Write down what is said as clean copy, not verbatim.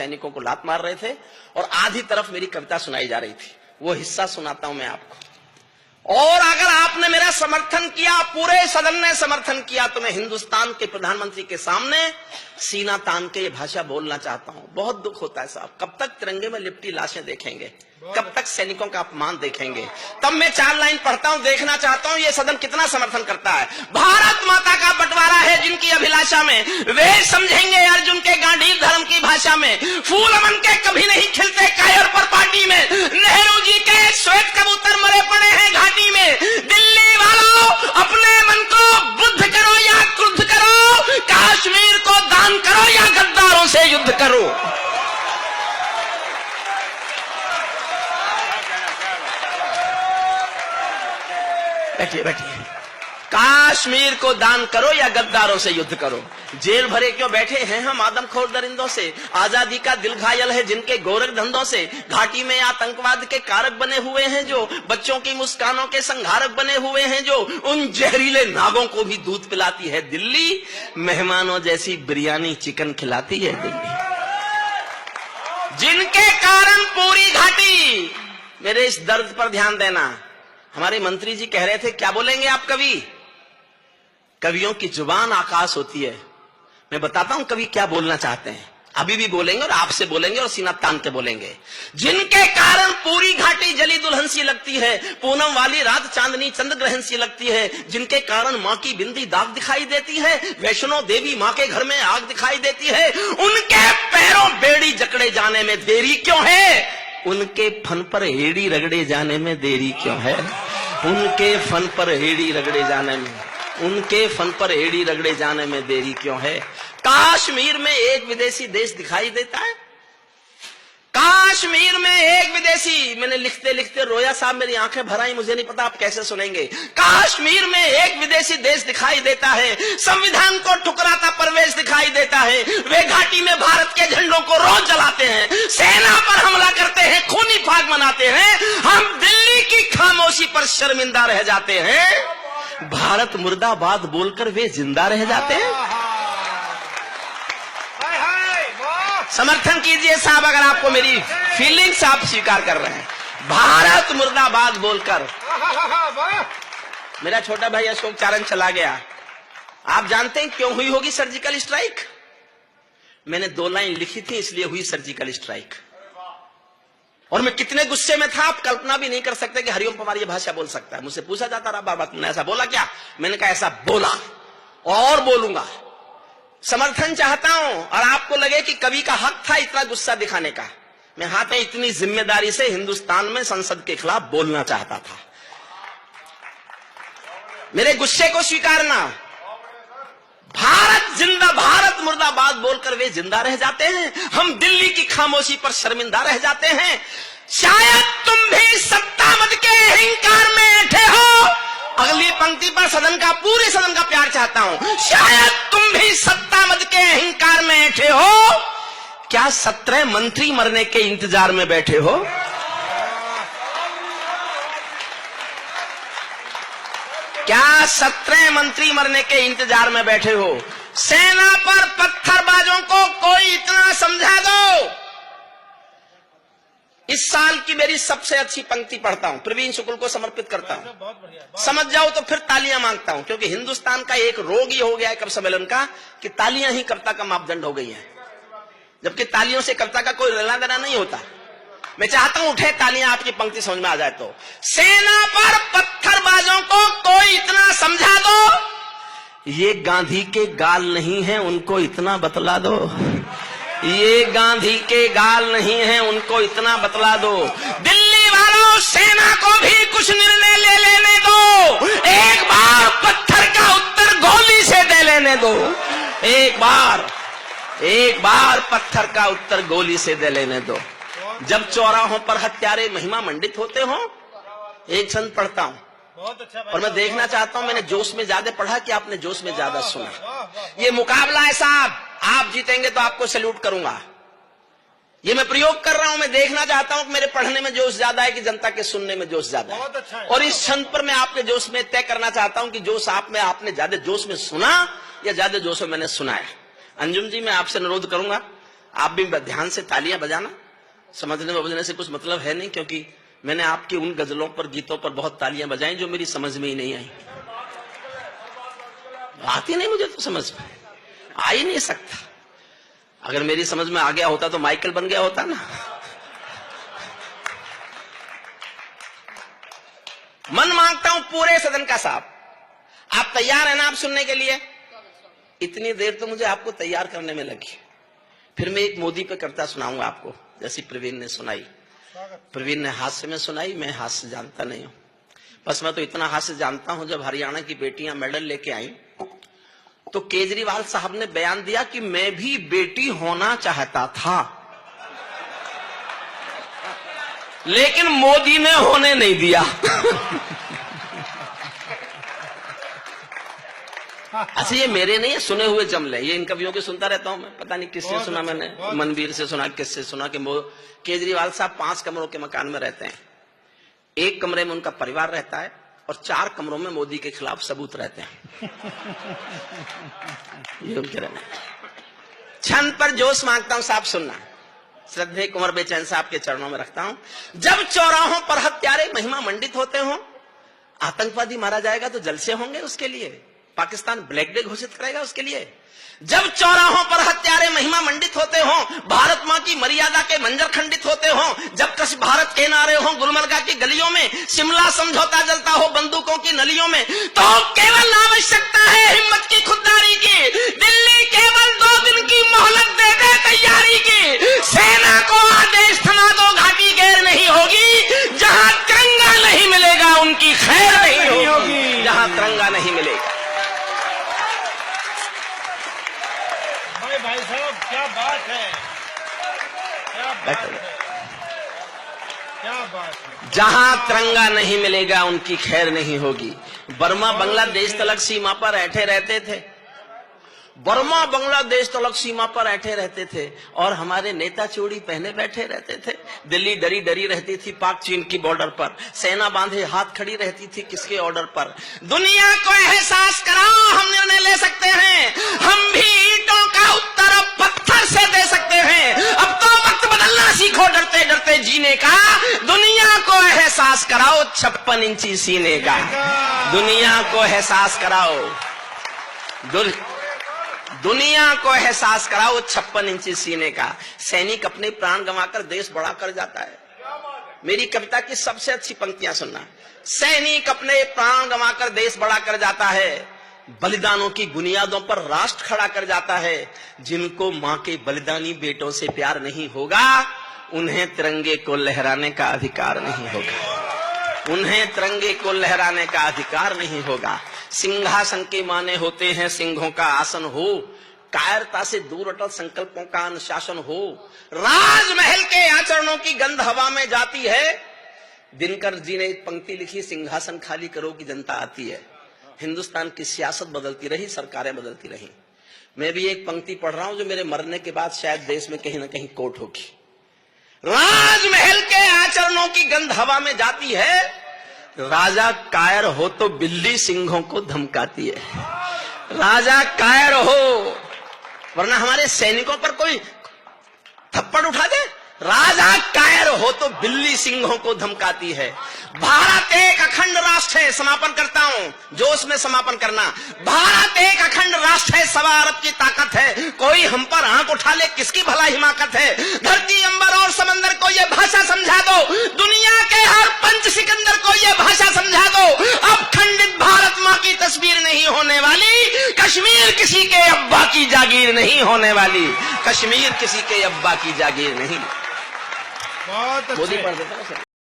सैनिकों को लात मार रहे थे और आधी तरफ मेरी कविता सुनाई जा रही थी। वो हिस्सा सुनाता हूं मैं आपको। और अगर आपने मेरा समर्थन किया, पूरे सदन ने समर्थन किया, तो मैं हिंदुस्तान के प्रधानमंत्री के सामने सीना तान के ये भाषा बोलना चाहता हूं। बहुत दुख होता है साहब, कब तक तिरंगे में लिपटी लाशें देखेंगे, कब तक सैनिकों का अपमान देखेंगे। तब मैं 4 लाइन पढ़ता हूं, देखना चाहता हूं ये सदन कितना समर्थन करता है। भारत माता का बंटवारा है जिनकी अभिलाषा में, वे समझेंगे अर्जुन के गांडीव धर्म की भाषा में। फूल अमन के कभी नहीं खिलते कायर पर पार्टी में, नेहरू जी के श्वेत कबूतर मरे पड़े हैं घाटी में। दिल्ली वालों, अपने मन को बुद्ध करो या क्रुद्ध करो, कश्मीर को दान करो या गद्दारों से युद्ध करो। बैठिए बैठिए। कश्मीर को दान करो या गद्दारों से युद्ध करो। जेल भरे क्यों बैठे हैं हम आदमखोर दरिंदों से, आजादी का दिल घायल है जिनके गोरख धंधों से। घाटी में आतंकवाद के कारक बने हुए हैं जो, बच्चों की मुस्कानों के संघारक बने हुए हैं जो, उन जहरीले नागों को भी दूध पिलाती है दिल्ली, मेहमानों जैसी बिरयानी चिकन खिलाती है दिल्ली। जिनके कारण पूरी घाटी, मेरे इस दर्द पर ध्यान देना। हमारे मंत्री जी कह रहे थे क्या बोलेंगे आप कवि, कवियों की जुबान आकाश होती है। मैं बताता हूं कवि क्या बोलना चाहते हैं, अभी भी बोलेंगे और आपसे बोलेंगे और सीना तान के बोलेंगे। जिनके कारण पूरी घाटी जली दुल्हन सी लगती है, पूनम वाली रात चांदनी चंद्र ग्रहण सी लगती है। जिनके कारण मां की बिंदी दाग दिखाई देती है, वैष्णो देवी मां के घर में आग दिखाई देती है। उनके पैरों बेड़ी जकड़े जाने में देरी क्यों है, उनके फन पर हेड़ी रगड़े जाने में देरी क्यों है। उनके फन पर हेड़ी रगड़े जाने में, उनके फन पर हेड़ी रगड़े जाने में देरी क्यों है। कश्मीर में एक विदेशी देश दिखाई देता है, कश्मीर में एक विदेशी। मैंने लिखते लिखते रोया साहब, मेरी आंखें भर आई, मुझे नहीं पता आप कैसे सुनेंगे। कश्मीर में एक विदेशी देश दिखाई देता है, संविधान को ठुकराता परवेश दिखाई देता है। वे घाटी में भारत के झंडों को रोज जलाते हैं, सेना पर हमला करते हैं, खूनी फाग मनाते हैं। हम दिल्ली की खामोशी पर शर्मिंदा रह जाते हैं, भारत मुर्दाबाद बोलकर वे जिंदा रह जाते हैं। समर्थन कीजिए साहब अगर आपको मेरी फीलिंग्स आप स्वीकार कर रहे हैं। भारत मुर्दाबाद बोलकर। मेरा छोटा भाई अशोक चारण चला गया, आप जानते हैं क्यों हुई होगी सर्जिकल स्ट्राइक? मैंने 2 लाइन लिखी थी इसलिए हुई सर्जिकल स्ट्राइक। और मैं कितने गुस्से में था आप कल्पना भी नहीं कर सकते कि हरिओम पवार ये भाषा बोल सकता है। मुझसे पूछा जाता रहा बाबा तुमने ऐसा बोला क्या, मैंने कहा ऐसा बोला और बोलूंगा। समर्थन चाहता हूं और आपको लगे कि कवि का हक था इतना गुस्सा दिखाने का। मैं हाथ में इतनी जिम्मेदारी से हिंदुस्तान में संसद के खिलाफ बोलना चाहता था। मेरे गुस्से को स्वीकारना। भारत जिंदा, भारत मुर्दाबाद बोलकर वे जिंदा रह जाते हैं, हम दिल्ली की खामोशी पर शर्मिंदा रह जाते हैं। शायद तुम भी सत्ता मद के अहंकार में ऐठे हो। अगली पंक्ति पर सदन का, पूरे सदन का प्यार चाहता हूं। शायद तुम भी सत्ता मद के अहंकार में ऐठे हो, क्या 17 मंत्री मरने के इंतजार में बैठे हो? क्या 17 मंत्री मरने के इंतजार में बैठे हो? सेना पर पत्थरबाजों को कोई इतना समझा दो। इस साल की मेरी सबसे अच्छी पंक्ति पढ़ता हूं, प्रवीण शुक्ल को समर्पित करता हूं। समझ जाओ तो फिर तालियां मांगता हूं, क्योंकि हिंदुस्तान का एक रोग ये हो गया है कवि सम्मेलन का कि तालियां ही कविता का मापदंड हो गई है, जबकि तालियों से कविता का कोई लेना देना नहीं होता। मैं चाहता हूं उठे तालियां, आपकी पंक्ति समझ में आ जाए तो। सेना पर पत्थरबाजों को कोई इतना समझा दो, ये गांधी के गाल नहीं है उनको इतना बतला दो। ये गांधी के गाल नहीं है उनको इतना बतला दो। दिल्ली वालों, सेना को भी कुछ निर्णय ले लेने दो। एक बार पत्थर का उत्तर गोली से दे लेने दो। एक बार पत्थर का उत्तर गोली से दे लेने दो। जब चौराहों पर हत्यारे महिमा मंडित होते हो, एक छंद पढ़ता हूं बहुत अच्छा। और मैं देखना चाहता हूं, मैंने जोश में ज्यादा पढ़ा कि आपने जोश में ज्यादा सुना। ये मुकाबला है साहब, आप जीतेंगे तो आपको सैल्यूट करूंगा। ये मैं प्रयोग कर रहा हूं, मैं देखना चाहता हूं कि मेरे पढ़ने में जोश ज्यादा है कि जनता के सुनने में जोश ज्यादा है। अच्छा है। और इस छंद पर मैं आपके जोश में तय करना चाहता हूं कि जोश आप में, आपने ज्यादा जोश में सुना या ज्यादा जोश में मैंने सुनाया। अंजुम जी, मैं आपसे अनुरोध करूंगा, आप भी ध्यान से तालियां बजाना, समझने बजने से कुछ मतलब है नहीं, क्योंकि मैंने आपकी उन गजलों पर, गीतों पर बहुत तालियां बजाई जो मेरी समझ में ही नहीं आई। आती नहीं मुझे, तो समझ में आ ही नहीं सकता। अगर मेरी समझ में आ गया होता तो माइकल बन गया होता ना। मन मांगता हूं पूरे सदन का साफ। आप तैयार हैं ना आप सुनने के लिए? इतनी देर तो मुझे आपको तैयार करने में लगी। फिर मैं एक मोदी पे कविता सुनाऊंगा आपको, जैसी प्रवीण ने सुनाई। प्रवीण ने हास्य में सुनाई, मैं हास्य जानता नहीं हूं। बस मैं तो इतना हास्य जानता हूं, जब हरियाणा की बेटियां मेडल लेके आई तो केजरीवाल साहब ने बयान दिया कि मैं भी बेटी होना चाहता था, लेकिन मोदी ने होने नहीं दिया। अच्छा, ये मेरे नहीं है, सुने हुए जमले, ये इन कवियों के सुनता रहता हूं मैं। पता नहीं किससे सुना मैंने, मनवीर से सुना, किससे सुना कि केजरीवाल साहब 5 कमरों के मकान में रहते हैं। एक कमरे में उनका परिवार रहता है और 4 कमरों में मोदी के खिलाफ सबूत रहते हैं। ये उनके रहने। छंद पर जोश मांगता हूं, साहब सुनना। श्रद्धेय कुंवर बेचैन साहब के चरणों में रखता हूं। जब चौराहों पर हत्यारे महिमा मंडित होते हों, आतंकवादी मारा जाएगा तो जलसे होंगे उसके लिए, पाकिस्तान ब्लैक डे घोषित करेगा उसके लिए। जब चौराहों पर हत्यारे महिमा मंडित होते हों, भारत मां की मर्यादा के मंजर खंडित होते हों, जब कश भारत के नारे हों गुलमर्गा की गलियों में, शिमला समझौता जलता हो बंदूकों की नलियों में, तो केवल आवश्यकता है हिम्मत की, खुददारी की। दिल्ली केवल 2 दिन की मोहलत दे दे तैयारी की। सेना को आदेश थमा दो, घाटी गैर नहीं होगी। जहां तिरंगा नहीं मिलेगा उनकी खैर नहीं होगी। जहां तिरंगा नहीं मिलेगा। भाई साहब क्या बात है, क्या बात है, क्या बात है। जहां तिरंगा नहीं मिलेगा उनकी खैर नहीं होगी। बर्मा बांग्लादेश तलक सीमा पर ऐठे रहते थे, बर्मा बांग्लादेश तलक सीमा पर ऐठे रहते थे, और हमारे नेता चूड़ी पहने बैठे रहते थे। दिल्ली डरी डरी रहती थी पाक चीन की बॉर्डर पर, सेना बांधे हाथ खड़ी रहती थी किसके ऑर्डर पर। दुनिया को एहसास कराओ, हम निर्णय ले सकते हैं, हम भी ईंटों का उत्तर अब पत्थर से दे सकते हैं। अब तो वक्त बदलना सीखो डरते डरते जीने का। दुनिया को एहसास कराओ 56 इंची सीने का। दुनिया को एहसास कराओ, दुनिया को एहसास कराओ 56 इंची सीने का। सैनिक अपने प्राण गंवाकर देश बड़ा कर जाता है। मेरी कविता की सबसे अच्छी पंक्तियां सुनना। सैनिक अपने प्राण गंवाकर देश बड़ा कर जाता है, बलिदानों की बुनियादों पर राष्ट्र खड़ा कर जाता है। जिनको मां के बलिदानी बेटों से प्यार नहीं होगा, उन्हें तिरंगे को लहराने का अधिकार नहीं होगा। उन्हें तिरंगे को लहराने का अधिकार नहीं होगा। सिंहासन के माने होते हैं सिंहों का आसन हो, कायरता से दूर अटल संकल्पों का अनुशासन हो। राजमहल के आचरणों की गंध हवा में जाती है। दिनकर जी ने एक पंक्ति लिखी, सिंहासन खाली करो की जनता आती है। हिंदुस्तान की सियासत बदलती रही, सरकारें बदलती रही। मैं भी एक पंक्ति पढ़ रहा हूं जो मेरे मरने के बाद शायद देश में कहीं ना कहीं कोट होगी। राजमहल के आचरणों की गंध हवा में जाती है, राजा कायर हो तो बिल्ली सिंहों को धमकाती है। राजा कायर हो, वरना हमारे सैनिकों पर कोई थप्पड़ उठा दे। राजा कायर हो तो बिल्ली सिंहों को धमकाती है। भारत एक अखंड राष्ट्र है, समापन करता हूं, जोश में समापन करना। भारत एक अखंड राष्ट्र है, 1.25 अरब की ताकत है। कोई हम पर आंख उठा ले किसकी भला हिमाकत है। धरती अंबर और समंदर को ये भाषा समझा दो, दुनिया के हर पंच सिकंदर को ये भाषा समझा दो। अब खंडित भारत मां की तस्वीर नहीं होने वाली, कश्मीर किसी के अब्बा की जागीर नहीं होने वाली। कश्मीर किसी के अब्बा की जागीर नहीं। बहुत मोदी पढ़ देता है।